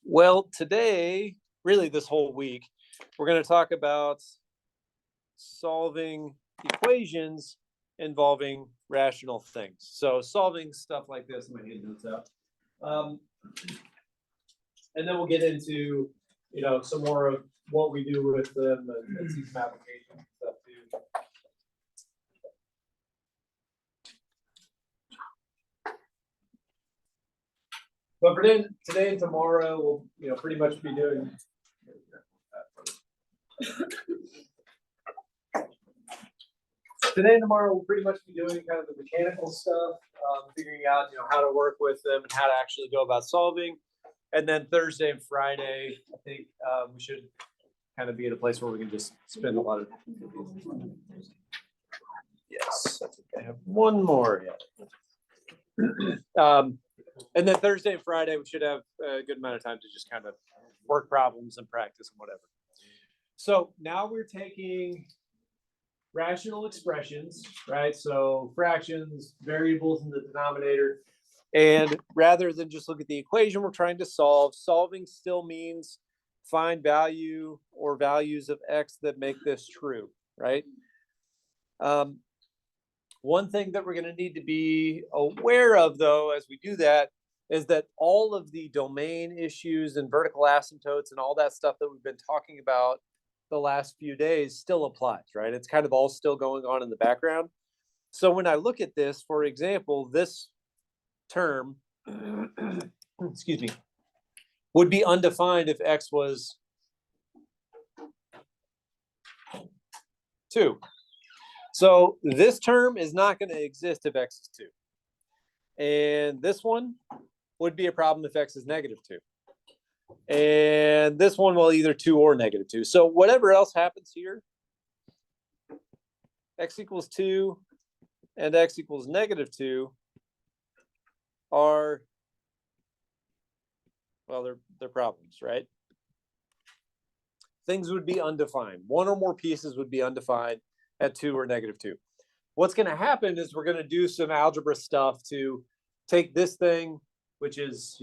Well, today, really this whole week, we're going to talk about solving equations involving rational things. So solving stuff like this, I'm going to get notes out. And then we'll get into, some more of what we do with them and see some application stuff too. But for today and tomorrow, we'll pretty much be doing. Today and tomorrow, we'll pretty much be doing kind of the mechanical stuff, figuring out how to work with them and how to actually go about solving. And then Thursday and Friday, I think we should kind of be at a place where we can just spend a lot of. Yes, I think I have one more. Yeah. And then Thursday and Friday, we should have a good amount of time to just kind of work problems and practice and whatever. So now we're taking rational expressions, right? So fractions, variables in the denominator. And rather than just look at the equation we're trying to solve, solving still means find value or values of x that make this true, right? One thing that we're going to need to be aware of, though, as we do that, is that all of the domain issues and vertical asymptotes and all that stuff that we've been talking about the last few days still applies, right? It's kind of all still going on in the background. So when I look at this, for example, this term, excuse me, would be undefined if x was 2. So this term is not going to exist if x is 2. And this one would be a problem if x is -2. And this one will either 2 or -2. So whatever else happens here, x equals 2 and x equals -2 are, well, they're problems, right? Things would be undefined. One or more pieces would be undefined at 2 or -2. What's going to happen is we're going to do some algebra stuff to take this thing, which is,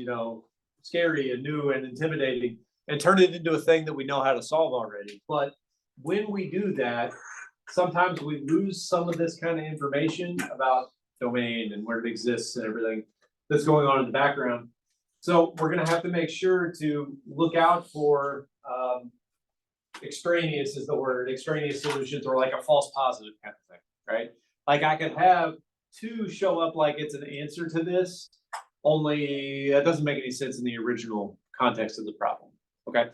scary and new and intimidating, and turn it into a thing that we know how to solve already. But when we do that, sometimes we lose some of this kind of information about domain and where it exists and everything that's going on in the background. So we're going to have to make sure to look out for extraneous is the word, extraneous solutions, or like a false positive kind of thing, right? Like I could have 2 show up like it's an answer to this, only that doesn't make any sense in the original context of the problem, okay?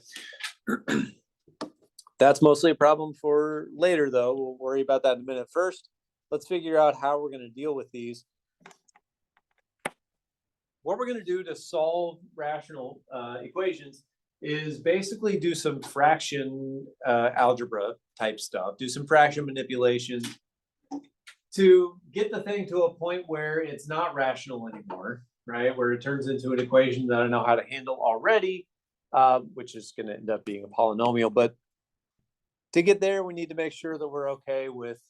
That's mostly a problem for later, though. We'll worry about that in a minute. First, let's figure out how we're going to deal with these. What we're going to do to solve rational equations is basically do some fraction algebra type stuff, do some fraction manipulation to get the thing to a point where it's not rational anymore, right? Where it turns into an equation that I know how to handle already, which is going to end up being a polynomial. But to get there, we need to make sure that we're okay with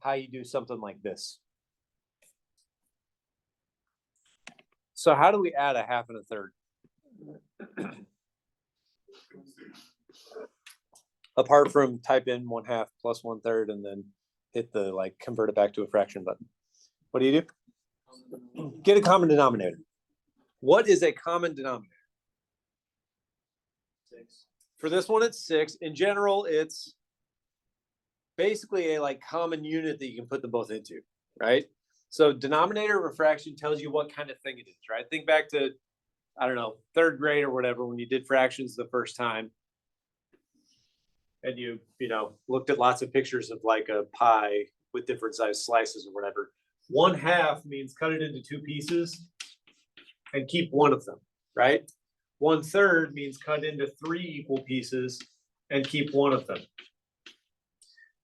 how you do something like this. So how do we add a half and a third? Apart from type in 1/2 plus 1/3 and then hit the convert it back to a fraction button. What do you do? Get a common denominator. What is a common denominator? 6. For this one, it's 6. In general, it's basically a common unit that you can put them both into, right? So denominator of a fraction tells you what kind of thing it is, right? Think back to, I don't know, 3rd grade or whatever, when you did fractions the first time. And you looked at lots of pictures of a pie with different size slices or whatever. 1/2 means cut it into 2 pieces and keep one of them, right? 1/3 means cut into 3 equal pieces and keep one of them.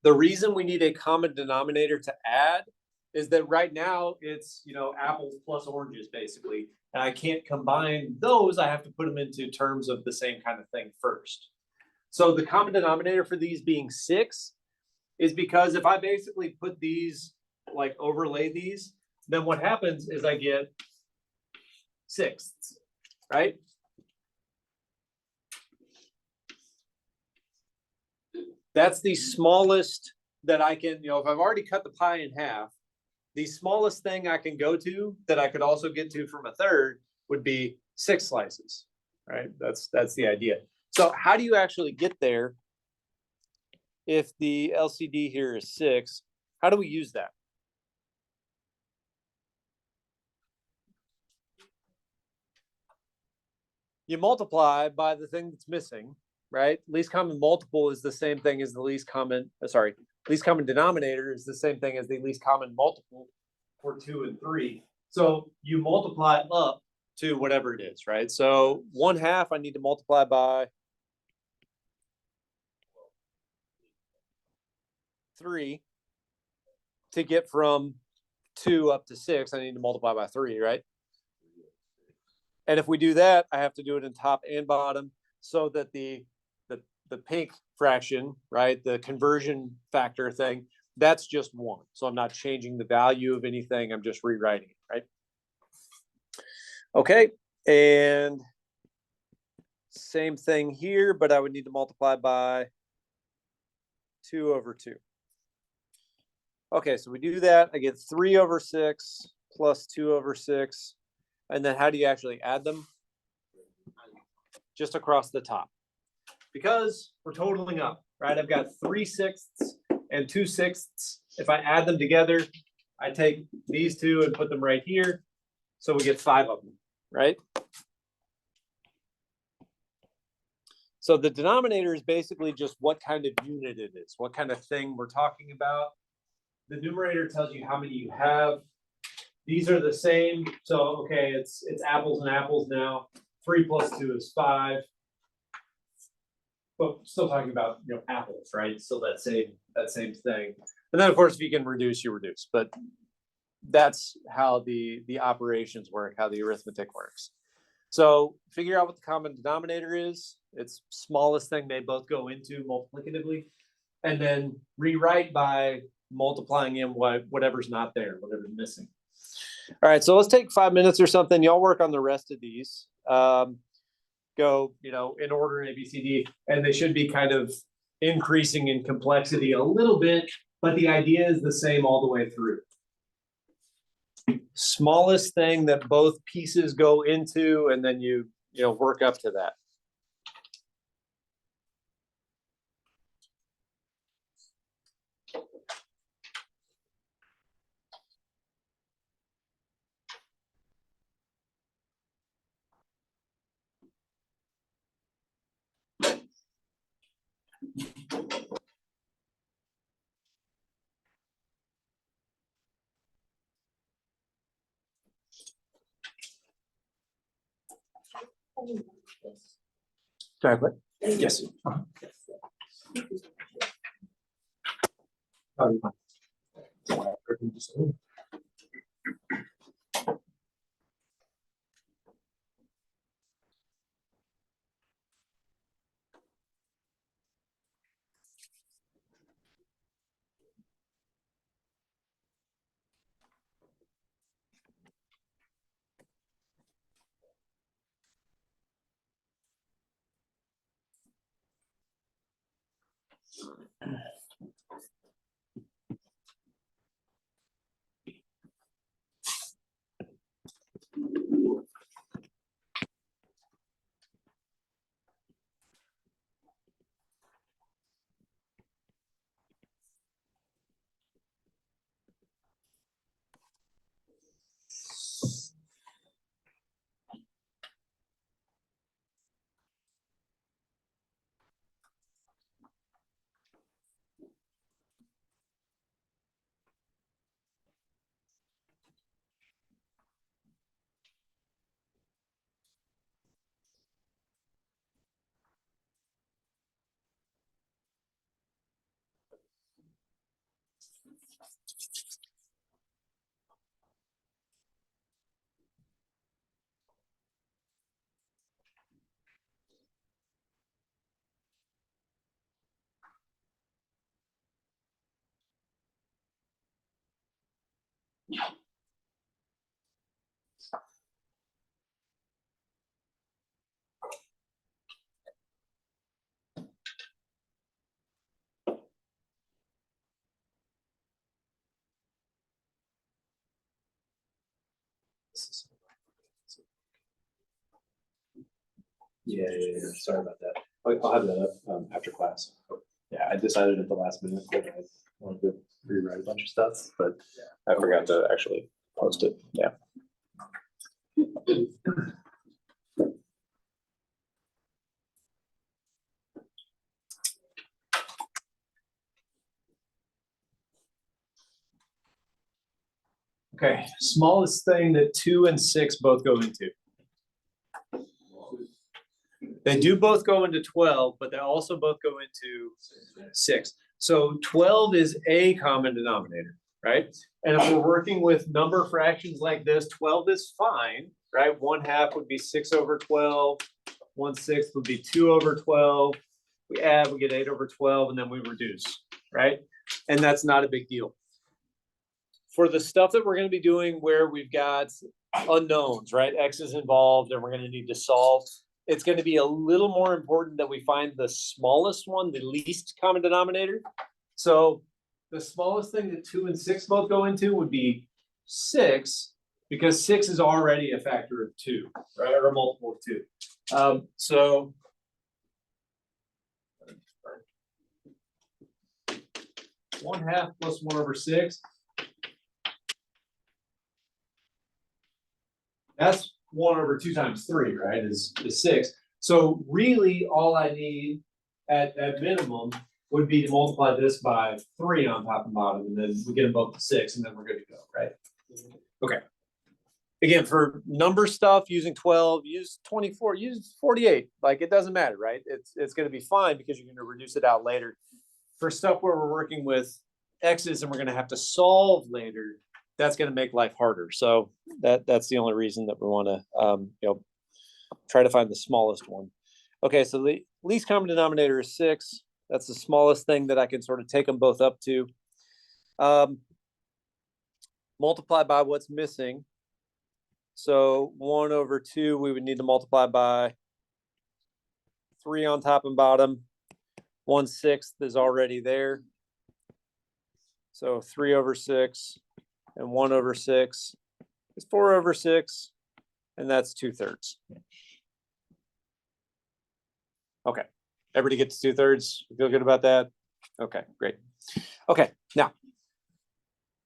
The reason we need a common denominator to add is that right now it's, apples plus oranges basically. And I can't combine those. I have to put them into terms of the same kind of thing first. So the common denominator for these being 6 is because if I basically put these, overlay these, then what happens is I get 6ths, right? That's the smallest that I can, if I've already cut the pie in half, the smallest thing I can go to that I could also get to from a third would be 6 slices, right? That's the idea. So how do you actually get there if the LCD here is 6? How do we use that? You multiply by the thing that's missing, right? Least common multiple is the same thing as the least common denominator is the same thing as the least common multiple for 2 and 3. So you multiply up to whatever it is, right? So 1/2 I need to multiply by 3 to get from 2 up to 6. I need to multiply by 3, right? And if we do that, I have to do it in top and bottom so that the pink fraction, right, the conversion factor thing, that's just 1. So I'm not changing the value of anything. I'm just rewriting it, right? Okay, and same thing here, but I would need to multiply by 2 over 2. Okay, so we do that. I get 3 over 6 plus 2 over 6. And then how do you actually add them? Just across the top. Because we're totaling up, right? I've got 3/6 and 2/6. If I add them together, I take these two and put them right here. So we get 5 of them, right? So the denominator is basically just what kind of unit it is, what kind of thing we're talking about. The numerator tells you how many you have. These are the same. So, okay, it's apples and apples now. 3 plus 2 is 5. But still talking about, apples, right? Still that same thing. And then of course, if you can reduce, you reduce. But that's how the operations work, how the arithmetic works. So figure out what the common denominator is. It's smallest thing they both go into multiplicatively. And then rewrite by multiplying in whatever's not there, whatever's missing. All right, so let's take 5 minutes or something. Y'all work on the rest of these. Go, in order A, B, C, D, and they should be kind of increasing in complexity a little bit, but the idea is the same all the way through. Smallest thing that both pieces go into, and then you work up to that. Exactly. Yes. Yeah, sorry about that. I'll have that up after class. Yeah, I decided at the last minute that I wanted to rewrite a bunch of stuff, but I forgot to actually post it. Yeah. Okay, smallest thing that 2 and 6 both go into. They do both go into 12, but they also both go into 6. So 12 is a common denominator, right? And if we're working with number fractions like this, 12 is fine, right? 1/2 would be 6/12. 1/6 would be 2/12. We add, we get 8/12, and then we reduce, right? And that's not a big deal. For the stuff that we're going to be doing where we've got unknowns, right? X is involved and we're going to need to solve. It's going to be a little more important that we find the smallest one, the least common denominator. So the smallest thing that 2 and 6 both go into would be 6, because 6 is already a factor of 2, right? Or a multiple of 2. So one half plus 1/6. That's 1/2 times 3, right? Is 6. So really, all I need at minimum would be to multiply this by 3 on top and bottom, and then we get them both to 6, and then we're good to go, right? Okay. Again, for number stuff, using 12, use 24, use 48. Like, it doesn't matter, right? It's going to be fine because you're going to reduce it out later. For stuff where we're working with x's and we're going to have to solve later, that's going to make life harder. So that's the only reason that we want to try to find the smallest one. Okay, so the least common denominator is 6. That's the smallest thing that I can sort of take them both up to. Multiply by what's missing. So 1/2, we would need to multiply by 3 on top and bottom. 1/6 is already there. So 3/6 and 1/6 is 4/6, and that's 2/3. Okay, everybody gets 2/3. Feel good about that? Okay, great. Okay, now,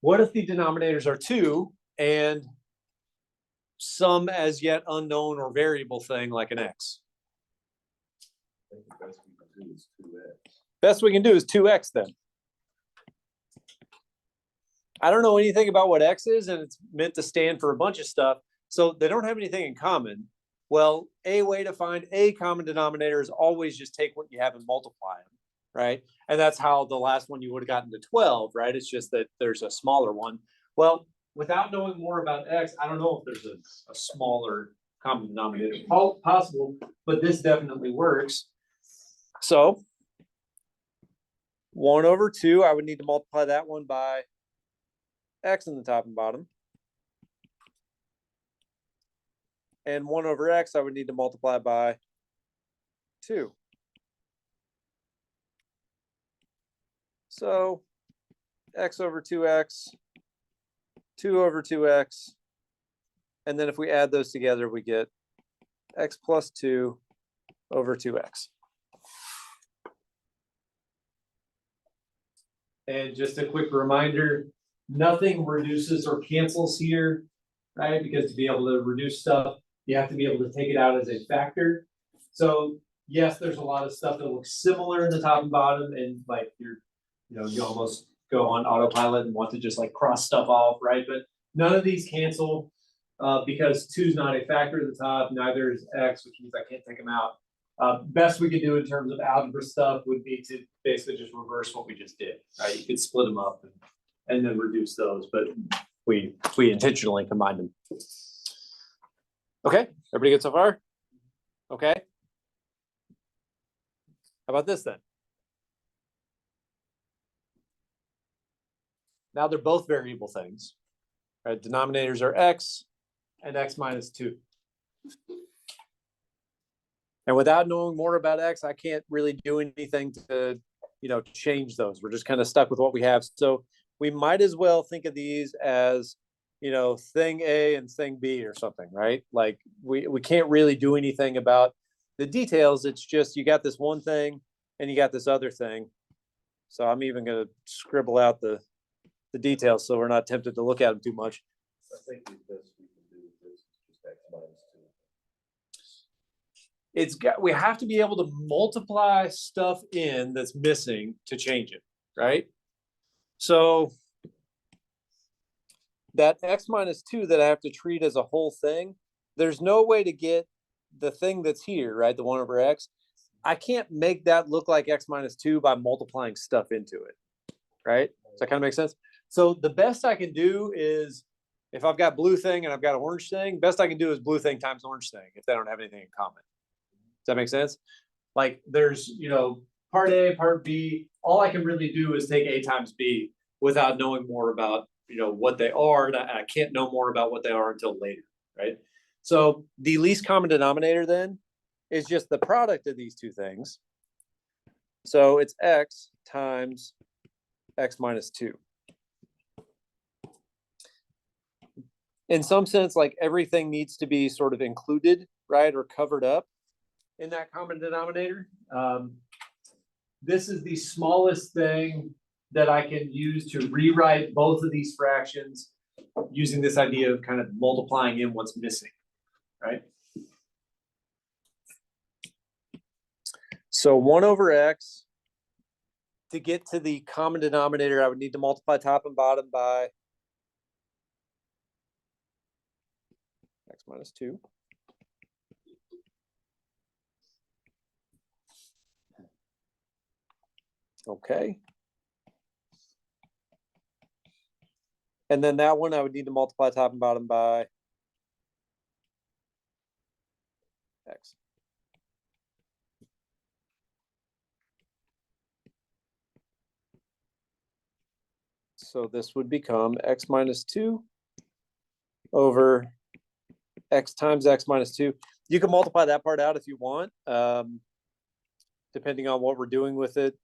what if the denominators are 2 and some as yet unknown or variable thing like an x? Best we can do is 2x then. I don't know anything about what x is, and it's meant to stand for a bunch of stuff. So they don't have anything in common. Well, a way to find a common denominator is always just take what you have and multiply them, right? And that's how the last one you would have gotten to 12, right? It's just that there's a smaller one. Well, without knowing more about x, I don't know if there's a smaller common denominator possible, but this definitely works. So 1/2, I would need to multiply that one by x in the top and bottom. And 1/x, I would need to multiply by 2. So x/2x, 2/2x, and then if we add those together, we get x plus 2/2x. And just a quick reminder, nothing reduces or cancels here, right? Because to be able to reduce stuff, you have to be able to take it out as a factor. So yes, there's a lot of stuff that looks similar in the top and bottom, and like you almost go on autopilot and want to just like cross stuff off, right? But none of these cancel because 2 is not a factor at the top, neither is x, which means I can't take them out. Best we could do in terms of algebra stuff would be to basically just reverse what we just did, right? You could split them up and then reduce those, but we intentionally combined them. Okay, everybody good so far? Okay. How about this then? Now they're both variable things, right? Denominators are x and x minus 2. And without knowing more about x, I can't really do anything to, change those. We're just kind of stuck with what we have. So we might as well think of these as thing A and thing B or something, right? Like we can't really do anything about the details. It's just you got this one thing and you got this other thing. So I'm even going to scribble out the details so we're not tempted to look at them too much. I think the best we can do is just X minus two. We have to be able to multiply stuff in that's missing to change it, right? So that X minus 2 that I have to treat as a whole thing, there's no way to get the thing that's here, right? The 1 over X. I can't make that look like X minus 2 by multiplying stuff into it, right? Does that kind of make sense? So the best I can do is, if I've got blue thing and I've got orange thing, best I can do is blue thing times orange thing if they don't have anything in common. Does that make sense? Like there's, part A, part B. All I can really do is take A times B without knowing more about, what they are. And I can't know more about what they are until later, right? So the least common denominator then is just the product of these two things. So it's X times X minus 2. In some sense, like everything needs to be sort of included, right? Or covered up in that common denominator. This is the smallest thing that I can use to rewrite both of these fractions using this idea of kind of multiplying in what's missing, right? So 1 over X, to get to the common denominator, I would need to multiply top and bottom by X minus 2. Okay. And then that one I would need to multiply top and bottom by X. So this would become X minus 2 over X times X minus 2. You can multiply that part out if you want, depending on what we're doing with it.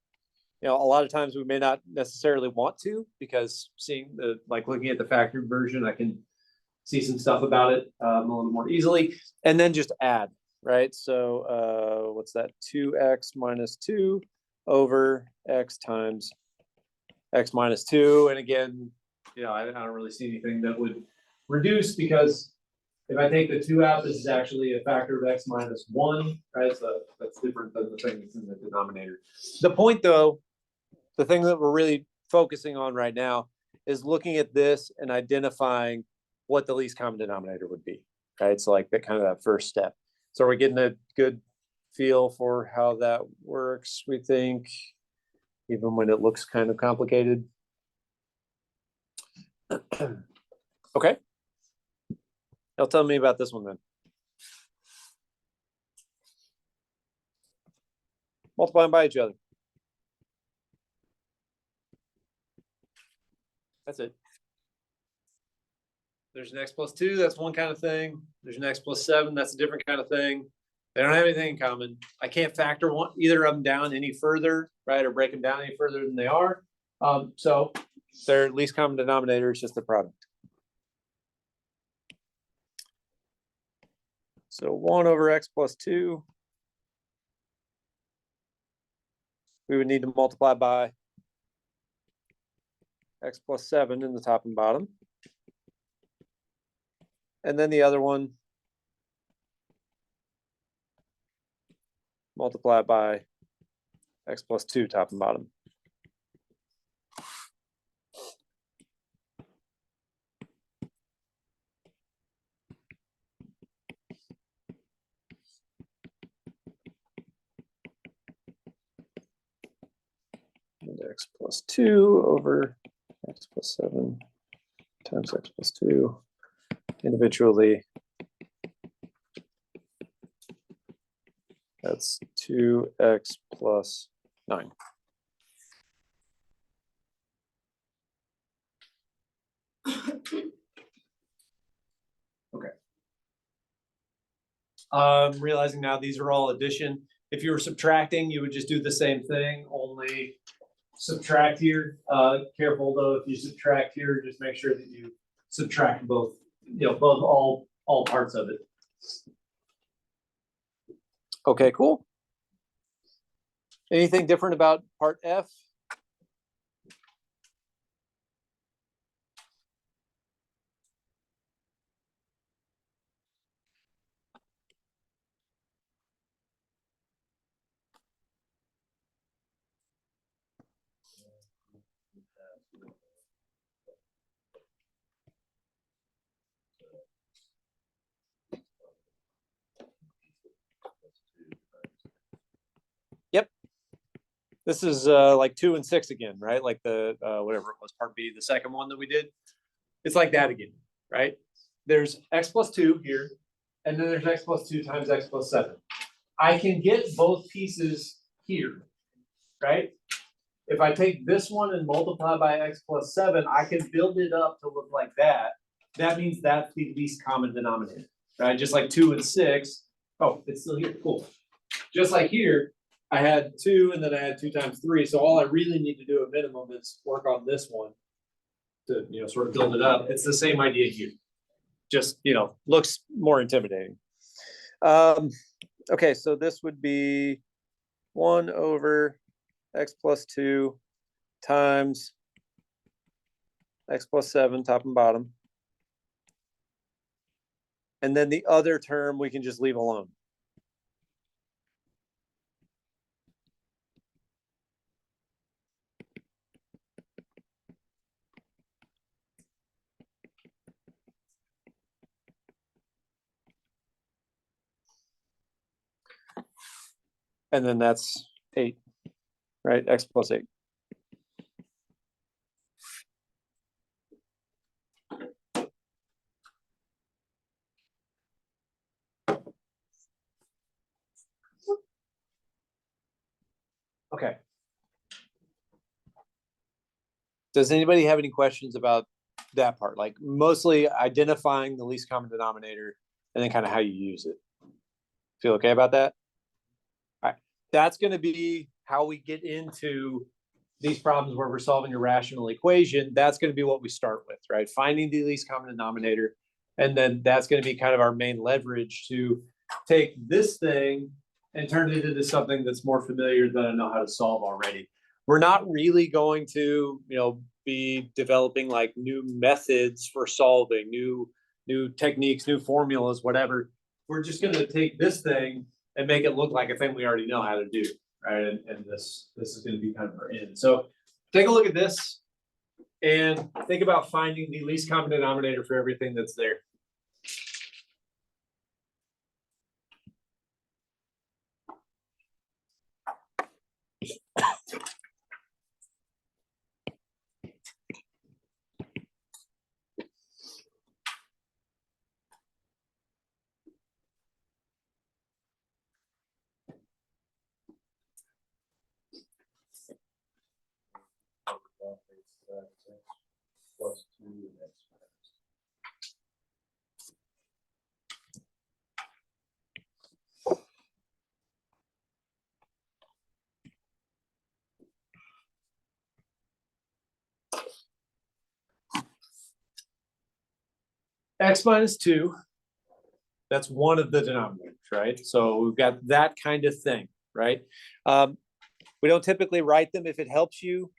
A lot of times we may not necessarily want to, because looking at the factored version, I can see some stuff about it a little more easily, and then just add, right? So what's that? 2x minus 2 over X times X minus 2. And again, I don't really see anything that would reduce, because if I take the 2 out, this is actually a factor of X minus 1, right? So that's different than the thing that's in the denominator. The point, though, the thing that we're really focusing on right now is looking at this and identifying what the least common denominator would be, right? So like that kind of that first step. So we're getting a good feel for how that works, we think, even when it looks kind of complicated. Okay. Now tell me about this one then. Multiplying by each other. That's it. There's an X plus 2, that's one kind of thing. There's an X plus 7, that's a different kind of thing. They don't have anything in common. I can't factor either of them down any further, right? Or break them down any further than they are. So their least common denominator is just the product. So 1 over X plus 2. We would need to multiply by X plus 7 in the top and bottom. And then the other one, multiply by X plus 2 top and bottom. And X plus 2 over X plus 7 times X plus 2 individually. That's 2x plus 9. Okay. Realizing now these are all addition. If you were subtracting, you would just do the same thing, only subtract here. Careful though, if you subtract here, just make sure that you subtract both, both all parts of it. Okay, cool. Anything different about part F? Yep. This is like 2 and 6 again, right? Like the whatever it was, part B, the second one that we did. It's like that again, right? There's x plus 2 here, and then there's x plus 2 times x plus 7. I can get both pieces here, right? If I take this one and multiply by x plus 7, I can build it up to look like that. That means that's the least common denominator, right? Just like 2 and 6. Oh, it's still here, cool. Just like here, I had 2 and then I had 2 times 3. So all I really need to do at minimum is work on this one to, sort of build it up. It's the same idea here. Just, looks more intimidating. Okay, so this would be 1 over x plus 2 times x plus 7, top and bottom. And then the other term we can just leave alone. And then that's 8, right? X plus 8. Okay. Does anybody have any questions about that part? Like mostly identifying the least common denominator and then kind of how you use it. Feel okay about that? All right. That's going to be how we get into these problems where we're solving a rational equation. That's going to be what we start with, right? Finding the least common denominator. And then that's going to be kind of our main leverage to take this thing and turn it into something that's more familiar that I know how to solve already. We're not really going to, be developing like new methods for solving, new techniques, new formulas, whatever. We're just going to take this thing and make it look like a thing we already know how to do, right? And this is going to be kind of our end. So take a look at this and think about finding the least common denominator for everything that's there. Plus 2 and x minus. X minus 2, that's one of the denominators, right? So we've got that kind of thing, right? We don't typically write them if it helps you.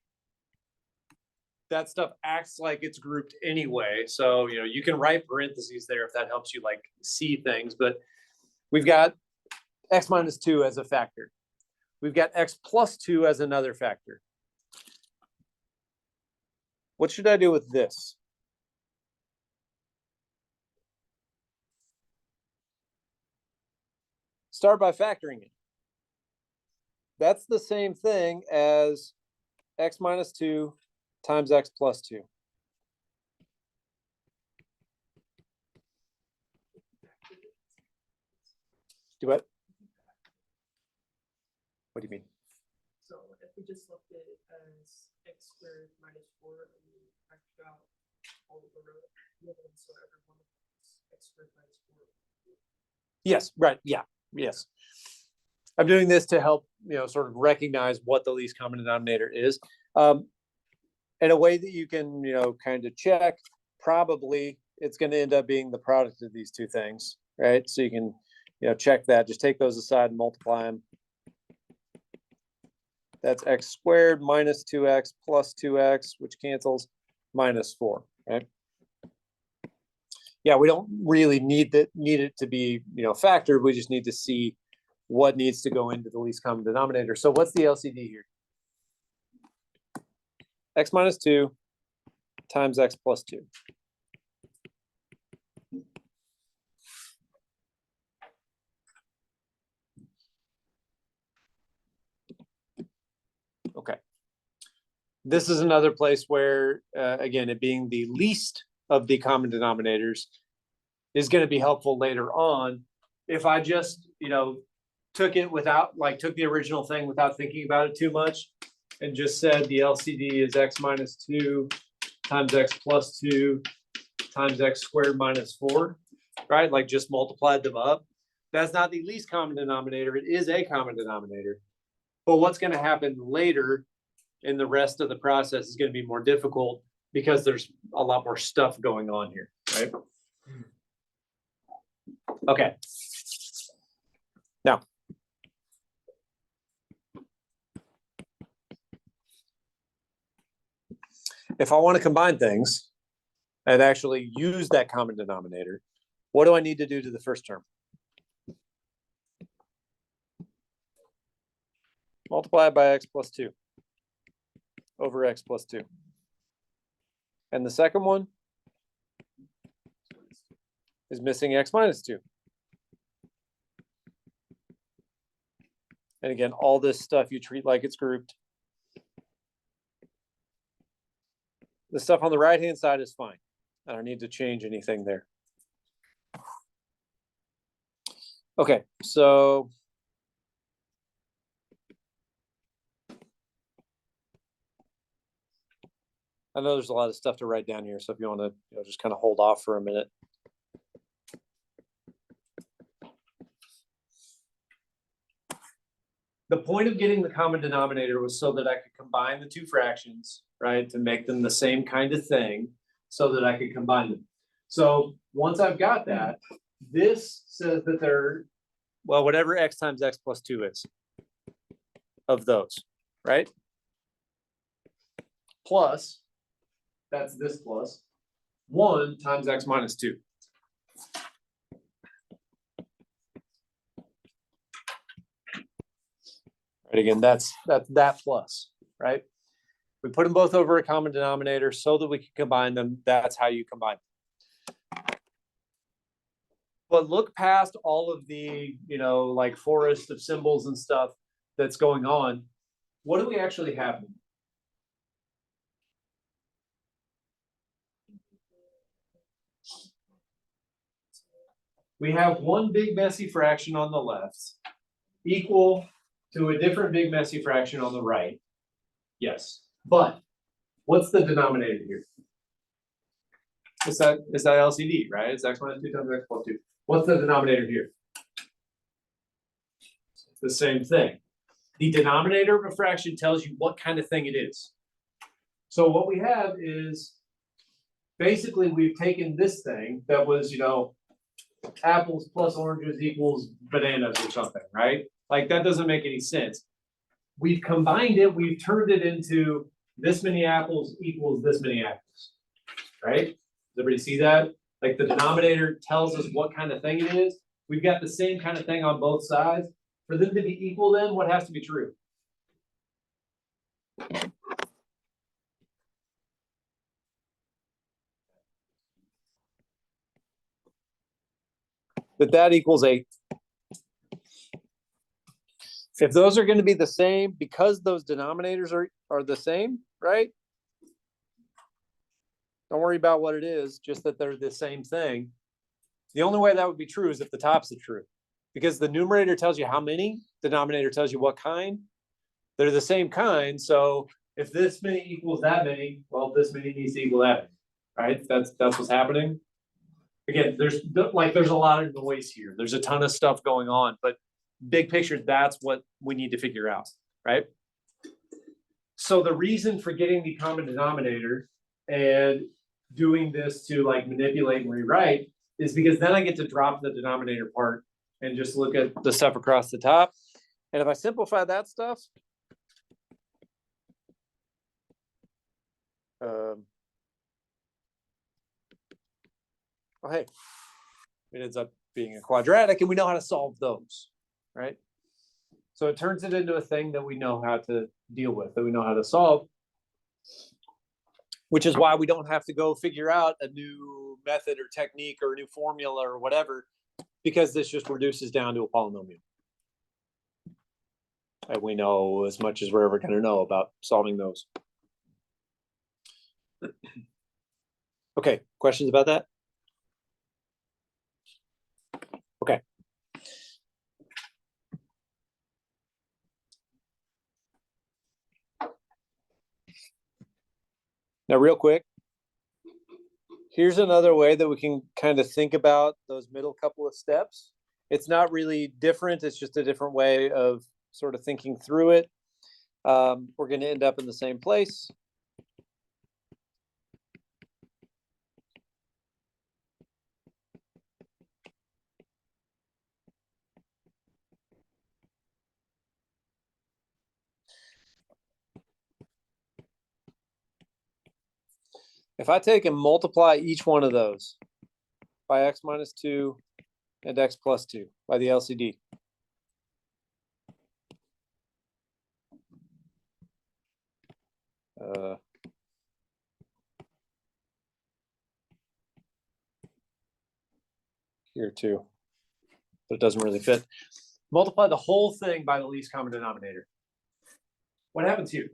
That stuff acts like it's grouped anyway. So, you can write parentheses there if that helps you like see things, but we've got x minus 2 as a factor. We've got x plus 2 as another factor. What should I do with this? Start by factoring it. That's the same thing as x minus 2 times x plus 2. Do what? What do you mean? So if we just left it as x squared minus 4 and we factored out all of the rows, so every one of them is x squared minus 4. Yes, right. Yeah, yes. I'm doing this to help, sort of recognize what the least common denominator is. In a way that you can, kind of check probably it's going to end up being the product of these two things, right? So you can, check that. Just take those aside and multiply them. That's x squared minus 2x plus 2x, which cancels, minus 4, right? Yeah, we don't really need it to be, factored. We just need to see what needs to go into the least common denominator. So what's the LCD here? X minus 2 times x plus 2. Okay. This is another place where, again, it being the least of the common denominators is going to be helpful later on. If I just, took it without, took the original thing without thinking about it too much and just said the LCD is x minus 2 times x plus 2 times x squared minus 4, right? Like just multiplied them up. That's not the least common denominator. It is a common denominator. But what's going to happen later in the rest of the process is going to be more difficult because there's a lot more stuff going on here, right? Okay. Now, if I want to combine things and actually use that common denominator, what do I need to do to the first term? Multiply it by x plus 2 over x plus 2. And the second one is missing x minus 2. And again, all this stuff you treat like it's grouped. The stuff on the right-hand side is fine. I don't need to change anything there. Okay, so I know there's a lot of stuff to write down here, so if you want to just kind of hold off for a minute. The point of getting the common denominator was so that I could combine the two fractions, right, to make them the same kind of thing so that I could combine them. So once I've got that, this says that they're, well, whatever x times x plus 2 is of those, right? Plus, that's this plus 1 times x minus 2. Right, again, that's that plus, right? We put them both over a common denominator so that we can combine them. That's how you combine them. But look past all of the, like forest of symbols and stuff that's going on. What do we actually have? We have one big messy fraction on the left equal to a different big messy fraction on the right. Yes, but what's the denominator here? It's that LCD, right? It's x minus 2 times x plus 2. What's the denominator here? It's the same thing. The denominator of a fraction tells you what kind of thing it is. So what we have is basically we've taken this thing that was, apples plus oranges equals bananas or something, right? Like that doesn't make any sense. We've combined it, we've turned it into this many apples equals this many apples, right? Does everybody see that? Like the denominator tells us what kind of thing it is. We've got the same kind of thing on both sides. For them to be equal then, what has to be true? That equals 8. If those are going to be the same, because those denominators are the same, right? Don't worry about what it is, just that they're the same thing. The only way that would be true is if the top's the true. Because the numerator tells you how many, the denominator tells you what kind. They're the same kind, so if this many equals that many, well, this many needs to equal that many, right? That's what's happening. Again, there's a lot of noise here. There's a ton of stuff going on, but big picture, that's what we need to figure out, right? So the reason for getting the common denominator and doing this to like manipulate and rewrite is because then I get to drop the denominator part and just look at the stuff across the top. And if I simplify that stuff, well, hey, it ends up being a quadratic, and we know how to solve those, right? So it turns it into a thing that we know how to deal with, that we know how to solve, which is why we don't have to go figure out a new method or technique or a new formula or whatever, because this just reduces down to a polynomial. And we know as much as we're ever going to know about solving those. Okay, questions about that? Okay. Now, real quick, here's another way that we can kind of think about those middle couple of steps. It's not really different. It's just a different way of sort of thinking through it. We're going to end up in the same place. If I take and multiply each one of those by x minus 2 and x plus 2 by the LCD, here too, but it doesn't really fit. Multiply the whole thing by the least common denominator. What happens here?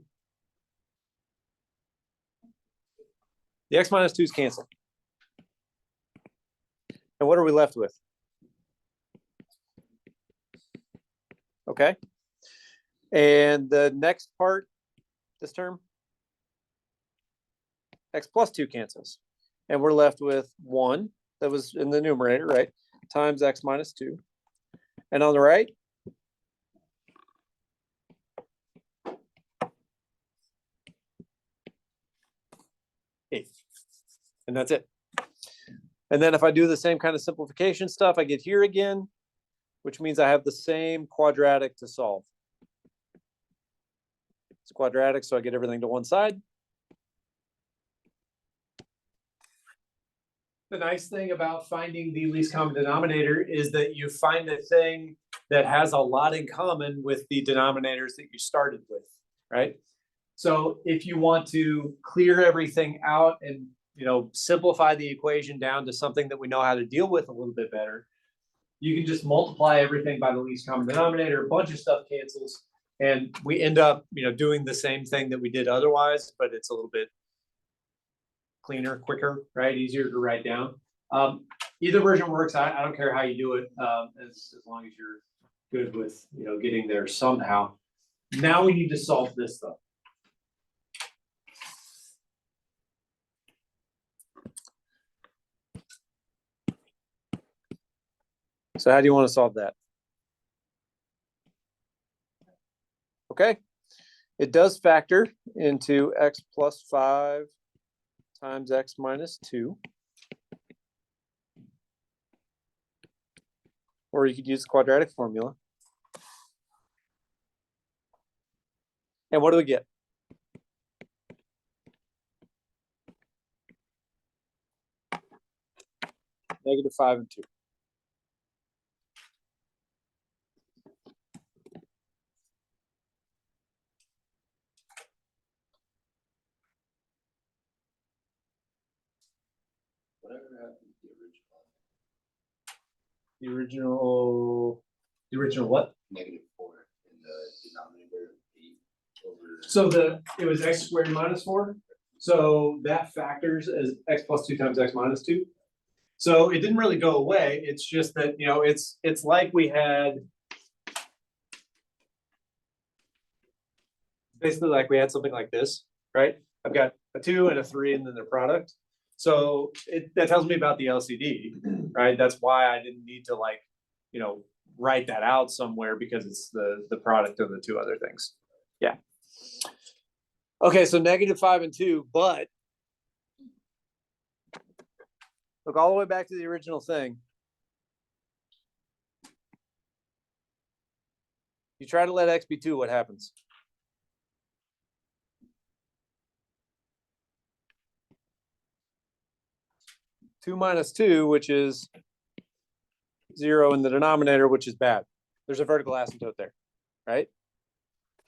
The x minus 2's cancel. And what are we left with? Okay. And the next part, this term, x plus 2 cancels. And we're left with 1 that was in the numerator, right? Times x minus 2. And on the right, eighth. And that's it. And then if I do the same kind of simplification stuff, I get here again, which means I have the same quadratic to solve. It's quadratic, so I get everything to one side. The nice thing about finding the least common denominator is that you find a thing that has a lot in common with the denominators that you started with, right? So if you want to clear everything out and simplify the equation down to something that we know how to deal with a little bit better, you can just multiply everything by the least common denominator. A bunch of stuff cancels, and we end up doing the same thing that we did otherwise, but it's a little bit cleaner, quicker, right? Easier to write down. Either version works. I don't care how you do it, as long as you're good with getting there somehow. Now we need to solve this stuff. So how do you want to solve that? Okay, it does factor into x plus 5 times x minus 2. Or you could use the quadratic formula. And what do we get? Negative 5 and 2. Whatever happened to the The original what? -4 in the denominator of 8 over. So it was x squared minus 4. So that factors as x plus 2 times x minus 2. So it didn't really go away. It's just that, it's like we had basically like we had something like this, right? I've got a 2 and a 3 and then their product. So that tells me about the LCD, right? That's why I didn't need to write that out somewhere, because it's the product of the two other things. Yeah. Okay, so negative 5 and 2, but Look all the way back to the original thing. You try to let x be 2, what happens? Two minus 2, which is 0 in the denominator, which is bad. There's a vertical asymptote there, right?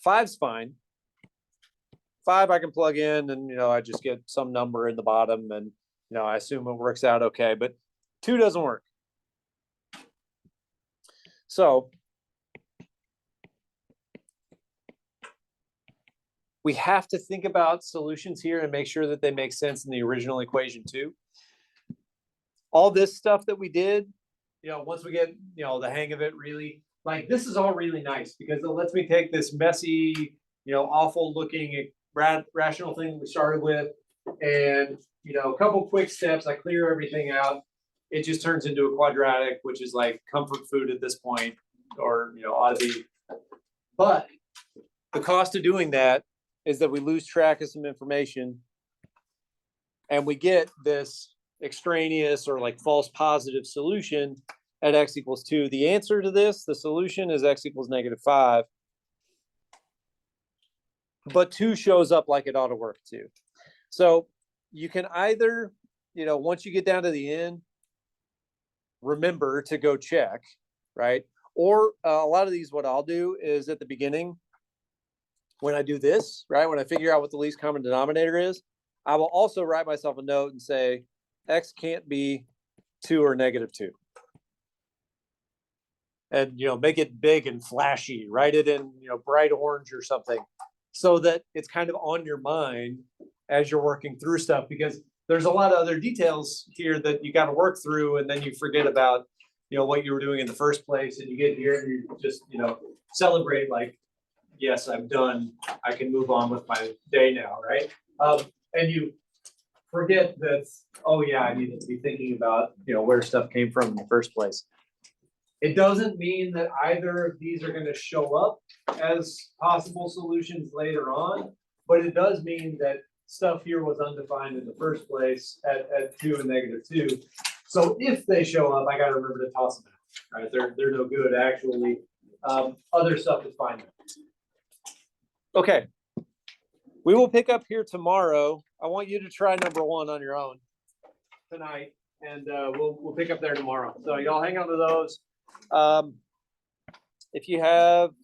5's fine. 5 I can plug in and, I just get some number in the bottom and, I assume it works out okay, but 2 doesn't work. So we have to think about solutions here and make sure that they make sense in the original equation too. All this stuff that we did, once we get, the hang of it really, like this is all really nice because it lets me take this messy, awful looking rational thing we started with and, a couple quick steps, I clear everything out. It just turns into a quadratic, which is like comfort food at this point or, ought to be. But the cost of doing that is that we lose track of some information and we get this extraneous or like false positive solution at x equals 2. The answer to this, the solution is x equals -5. But 2 shows up like it ought to work too. So you can either, once you get down to the end, remember to go check, right? Or a lot of these, what I'll do is at the beginning, when I do this, right? When I figure out what the least common denominator is, I will also write myself a note and say, x can't be 2 or -2. And, make it big and flashy, write it in, bright orange or something so that it's kind of on your mind as you're working through stuff, because there's a lot of other details here that you got to work through. And then you forget about, what you were doing in the first place. And you get here and you just, celebrate like, yes, I'm done. I can move on with my day now. Right. And you forget that, oh yeah, I need to be thinking about, where stuff came from in the first place. It doesn't mean that either of these are going to show up as possible solutions later on, but it does mean that stuff here was undefined in the first place at 2 and -2. So if they show up, I got to remember to toss them out, right? They're no good actually. Other stuff is fine. Okay. We will pick up here tomorrow. I want you to try number 1 on your own tonight, and we'll pick up there tomorrow. So y'all hang on to those. If you have